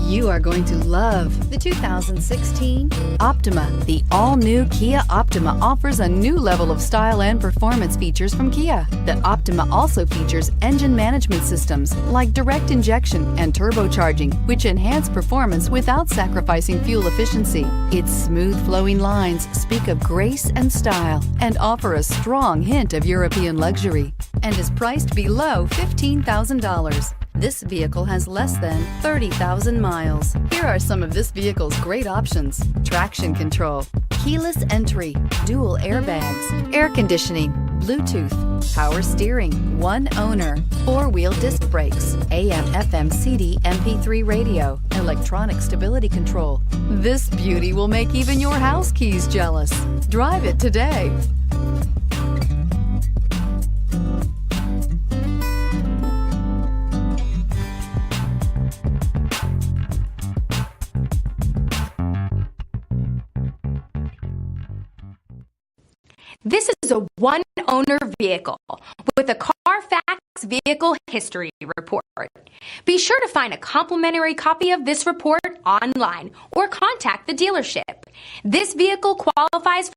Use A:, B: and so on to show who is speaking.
A: You are going to love the 2016 Optima. The all-new Kia Optima offers a new level of style and performance features from Kia. The Optima also features engine management systems like direct injection and turbocharging, which enhance performance without sacrificing fuel efficiency. Its smooth flowing lines speak of grace and style and offer a strong hint of European luxury, and is priced below $15,000. This vehicle has less than 30,000 miles. Here are some of this vehicle's great options: traction control, keyless entry, dual airbags, air conditioning, Bluetooth, power steering, one owner, four-wheel disc brakes, AM/FM CD MP3 radio, electronic stability control. This beauty will make even your house keys jealous. Drive it today.
B: This is a one-owner vehicle with a CARFAX Vehicle History Report. Be sure to find a complimentary copy of this report online or contact the dealership. This vehicle qualifies